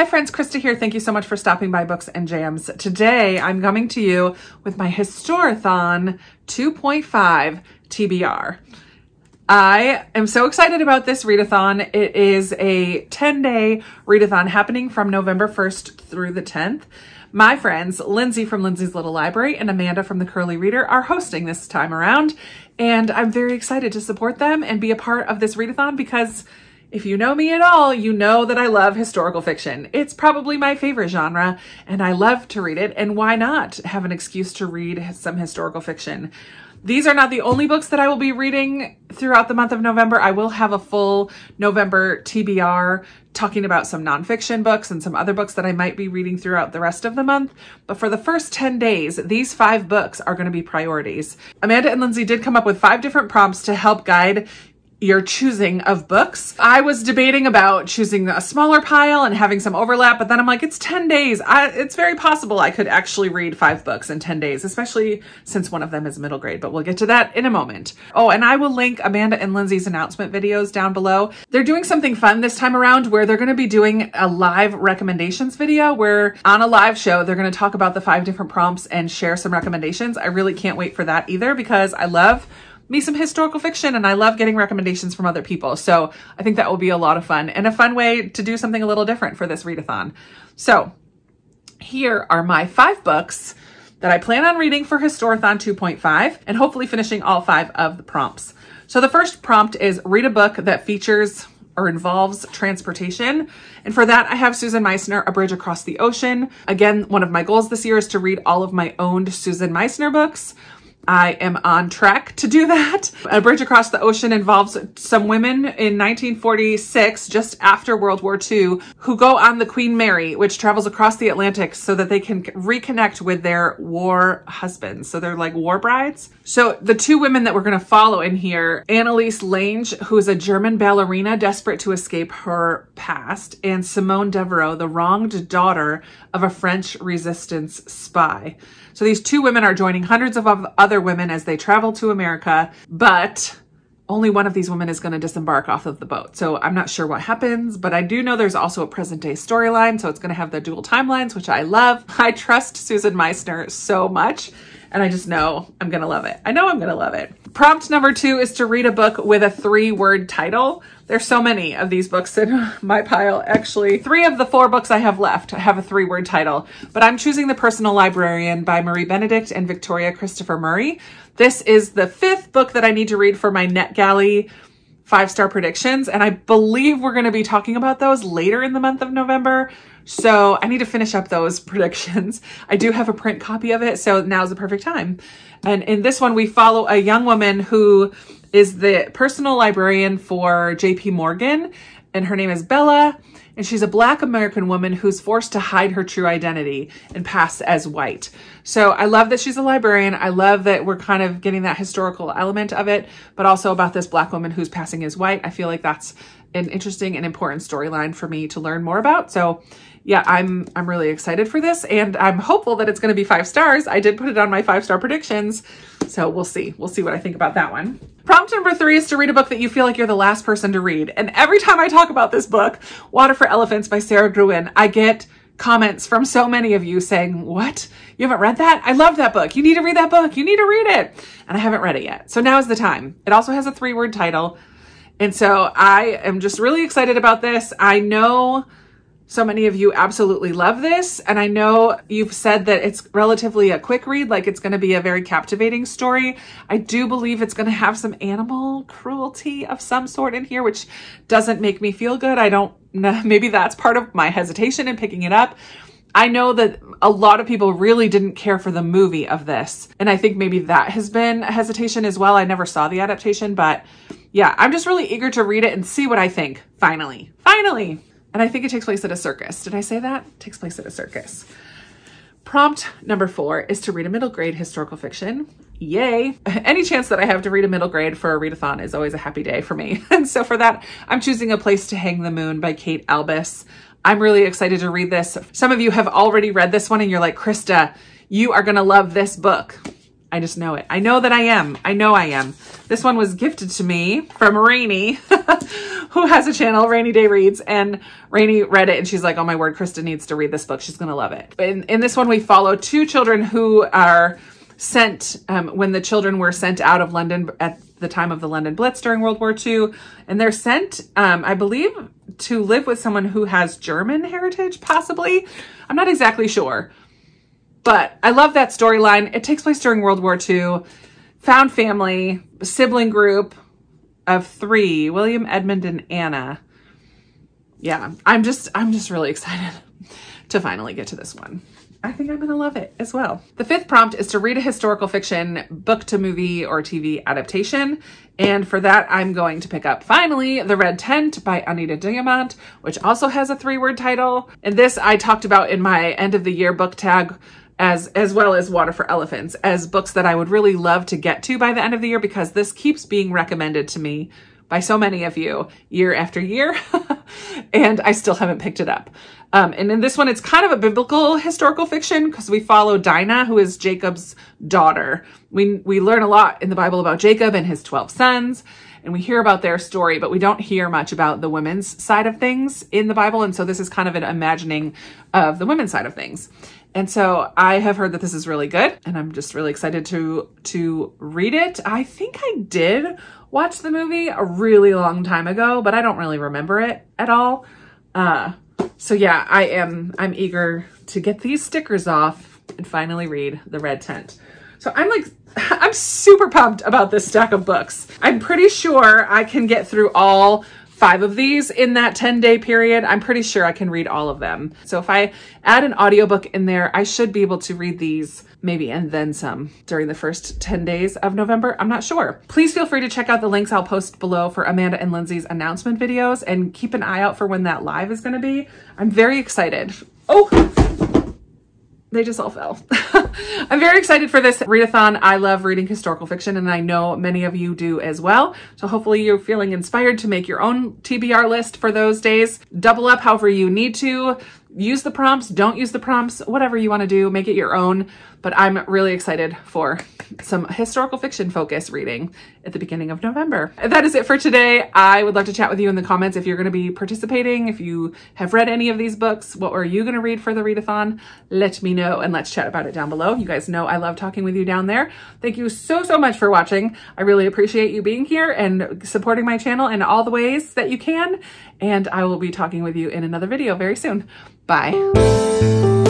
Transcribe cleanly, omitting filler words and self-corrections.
Hi friends, Krista here. Thank you so much for stopping by Books and Jams. Today I'm coming to you with my Historathon 2.5 TBR. I am so excited about this readathon. It is a 10-day readathon happening from November 1st through the 10th. My friends, Lindsey from Lindsey's Little Library and Amanda from The Curly Reader are hosting this time around, and I'm very excited to support them and be a part of this readathon because if you know me at all, you know that I love historical fiction. It's probably my favorite genre, and I love to read it, and why not have an excuse to read some historical fiction? These are not the only books that I will be reading throughout the month of November. I will have a full November TBR talking about some nonfiction books and some other books that I might be reading throughout the rest of the month. But for the first 10 days, these 5 books are going to be priorities. Amanda and Lindsey did come up with 5 different prompts to help guide your choosing of books. I was debating about choosing a smaller pile and having some overlap, but then I'm like, it's 10 days. It's very possible I could actually read 5 books in 10 days, especially since one of them is middle grade, but we'll get to that in a moment. Oh, and I will link Amanda and Lindsey's announcement videos down below. They're doing something fun this time around where they're going to be doing a live recommendations video where on a live show, they're going to talk about the 5 different prompts and share some recommendations. I really can't wait for that either because I love me some historical fiction and I love getting recommendations from other people. So I think that will be a lot of fun and a fun way to do something a little different for this readathon. So here are my 5 books that I plan on reading for Historathon 2.5 and hopefully finishing all 5 of the prompts. So the first prompt is read a book that features or involves transportation. And for that, I have Susan Meissner, A Bridge Across the Ocean. Again, one of my goals this year is to read all of my owned Susan Meissner books. I am on track to do that. A Bridge Across the Ocean involves some women in 1946, just after World War II, who go on the Queen Mary, which travels across the Atlantic so that they can reconnect with their war husbands. So they're like war brides. So the 2 women that we're going to follow in here, Anneliese Lange, who is a German ballerina desperate to escape her past, and Simone Devereux, the wronged daughter of a French resistance spy. So these 2 women are joining hundreds of other women as they travel to America, but only one of these women is going to disembark off of the boat. So I'm not sure what happens, but I do know there's also a present day storyline. So it's going to have the dual timelines, which I love. I trust Susan Meissner so much, and I just know I'm going to love it. I know I'm going to love it. Prompt number 2 is to read a book with a 3-word title. There's so many of these books in my pile. Actually, 3 of the 4 books I have left have a 3-word title, but I'm choosing The Personal Librarian by Marie Benedict and Victoria Christopher Murray. This is the 5th book that I need to read for my NetGalley 5-star predictions, and I believe we're going to be talking about those later in the month of November. So I need to finish up those predictions. I do have a print copy of it, so now's the perfect time. And in this one, we follow a young woman who is the personal librarian for JP Morgan, and her name is Bella, and she's a Black American woman who's forced to hide her true identity and pass as white. So I love that she's a librarian. I love that we're kind of getting that historical element of it, but also about this Black woman who's passing as white. I feel like that's an interesting and important storyline for me to learn more about. So yeah, I'm really excited for this, and I'm hopeful that it's going to be 5 stars. I did put it on my 5-star predictions, so we'll see. We'll see what I think about that one. Prompt number 3 is to read a book that you feel like you're the last person to read. And every time I talk about this book, Water for Elephants by Sarah Gruen, I get comments from so many of you saying, what? You haven't read that? I love that book. You need to read that book. You need to read it. And I haven't read it yet. So now is the time. It also has a 3-word title. And so I am just really excited about this. I know so many of you absolutely love this, and I know you've said that it's relatively a quick read, like it's going to be a very captivating story. I do believe it's going to have some animal cruelty of some sort in here, which doesn't make me feel good. I don't know, maybe that's part of my hesitation in picking it up. I know that a lot of people really didn't care for the movie of this, and I think maybe that has been a hesitation as well. I never saw the adaptation, but yeah, I'm just really eager to read it and see what I think. Finally. And I think it takes place at a circus. Did I say that? It takes place at a circus. Prompt number 4 is to read a middle grade historical fiction. Yay. Any chance that I have to read a middle grade for a readathon is always a happy day for me. And so for that, I'm choosing A Place to Hang the Moon by Kate Albus. I'm really excited to read this. Some of you have already read this one and you're like, Krista, you are going to love this book. I just know it. I know that I am. I know I am. This one was gifted to me from Rainy, who has a channel, Rainy Day Reads, and Rainy read it and she's like, oh my word, Krista needs to read this book. She's going to love it. In this one, we follow two children who are sent, when the children were sent out of London at the time of the London Blitz during World War II. And they're sent, I believe, to live with someone who has German heritage, possibly. I'm not exactly sure. But I love that storyline. It takes place during World War II. Found family, sibling group of 3, William, Edmund, and Anna. Yeah, I'm just really excited to finally get to this one. I think I'm going to love it as well. The 5th prompt is to read a historical fiction book to movie or TV adaptation. And for that, I'm going to pick up, finally, The Red Tent by Anita Diamant, which also has a 3-word title. And this I talked about in my end of the year book tag, as well as Water for Elephants, as books that I would really love to get to by the end of the year, because this keeps being recommended to me by so many of you year after year, and I still haven't picked it up. And in this one, it's kind of a biblical historical fiction because we follow Dinah, who is Jacob's daughter. We learn a lot in the Bible about Jacob and his 12 sons, and we hear about their story, but we don't hear much about the women's side of things in the Bible. And so this is kind of an imagining of the women's side of things. And so I have heard that this is really good, and I'm just really excited to read it. I think I did watch the movie a really long time ago, but I don't really remember it at all. So yeah, I'm eager to get these stickers off and finally read The Red Tent. So I'm super pumped about this stack of books. I'm pretty sure I can get through all 5 of these in that 10-day period. I'm pretty sure I can read all of them. So if I add an audiobook in there, I should be able to read these maybe and then some during the first 10 days of November. I'm not sure. Please feel free to check out the links I'll post below for Amanda and Lindsey's announcement videos, and keep an eye out for when that live is going to be. I'm very excited. Oh, they just all fell. I'm very excited for this readathon. I love reading historical fiction, and I know many of you do as well. So hopefully you're feeling inspired to make your own TBR list for those days. Double up however you need to. Use the prompts, don't use the prompts, whatever you want to do, make it your own. But I'm really excited for some historical fiction focus reading at the beginning of November. That is it for today. I would love to chat with you in the comments if you're going to be participating, if you have read any of these books. What are you going to read for the readathon? Let me know, and let's chat about it down below. You guys know I love talking with you down there. Thank you so much for watching. I really appreciate you being here and supporting my channel in all the ways that you can. And I will be talking with you in another video very soon. Bye.